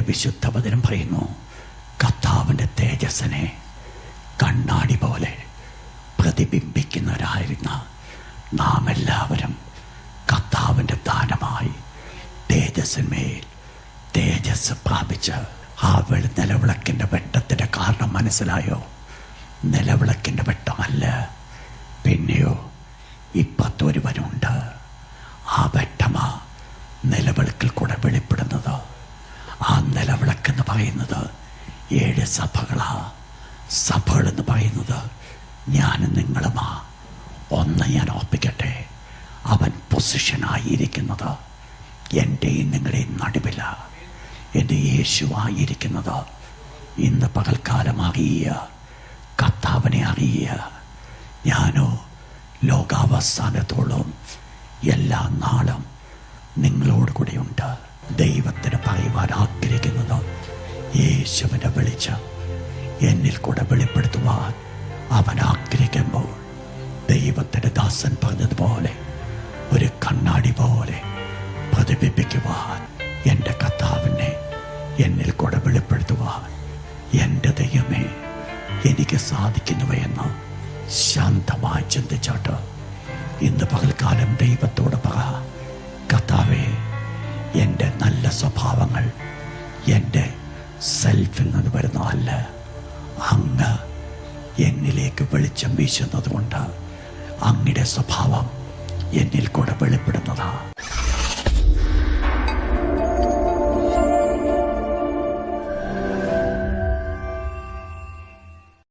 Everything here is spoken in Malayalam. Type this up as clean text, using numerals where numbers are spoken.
വിശുദ്ധ വചനം പറയുന്നു, കർത്താവിൻ്റെ തേജസ്സിനെ കണ്ണാടി പോലെ പ്രതിബിംബിക്കുന്നവരായിരുന്ന നാം എല്ലാവരും കർത്താവിൻ്റെ ദാനമായി തേജസ്സിന്മേൽ തേജസ് പ്രാപിച്ച് ആ നിലവിളക്കിൻ്റെ വെട്ടത്തിൻ്റെ കാരണം മനസ്സിലായോ? നിലവിളക്കിൻ്റെ വെട്ടമല്ല, പിന്നെയോ ഇപ്പത്തൊരുവനുണ്ട്. ആ വെട്ടമാ നിലവിളക്കിൽ കൂടെ വെളിപ്പെടുന്നത്. ആ നിലവിളക്കെന്ന് പറയുന്നത് 7 സഭകളാ. സഭകളെന്ന് പറയുന്നത് ഞാനും നിങ്ങളുമാ. ഒന്ന് ഞാൻ ഓർപ്പിക്കട്ടെ, അവൻ പൊസിഷനായിരിക്കുന്നത് എൻ്റെയും നിങ്ങളുടെയും നടുവില. എൻ്റെ യേശുവായിരിക്കുന്നത്. ഇന്ന് പകൽക്കാലം അറിയുക, കർത്താവിനെ അറിയുക. ഞാനോ ലോകാവസാനത്തോളം എല്ലാ നാളും നിങ്ങളോട് കൂടെയുണ്ട്. ദൈവത്തിന് പറയുവാൻ ആഗ്രഹിക്കുന്നത്, യേശുവിനെ വെളിച്ചം എന്നിൽ കൂടെ വെളിപ്പെടുത്തുവാൻ അവൻ ആഗ്രഹിക്കുമ്പോൾ, ദൈവത്തിൻ്റെ ദാസൻ പറഞ്ഞതുപോലെ ഒരു കണ്ണാടി പോലെ പ്രതിബിംബിക്കുവാൻ, എൻ്റെ കർത്താവിനെ എന്നിൽ കൂടെ വെളിപ്പെടുത്തുവാൻ എൻ്റെ ദൈവമേ എനിക്ക് സാധിക്കുന്നുവെന്ന് ശാന്തമായി ചിന്തിച്ചോട്ട് ഇന്ന് പകൽക്കാലം ദൈവത്തോട് പറ, കർത്താവേ, എൻ്റെ നല്ല സ്വഭാവങ്ങൾ എൻ്റെ സെൽഫിൽ നിന്ന് വരുന്നതല്ല, അങ്ങ് എന്നിലേക്ക് വെളിച്ചം വീശുന്നത് കൊണ്ട് അങ്ങയുടെ സ്വഭാവം എന്നിൽ കൂടെ വെളിപ്പെടുന്നതാണ്.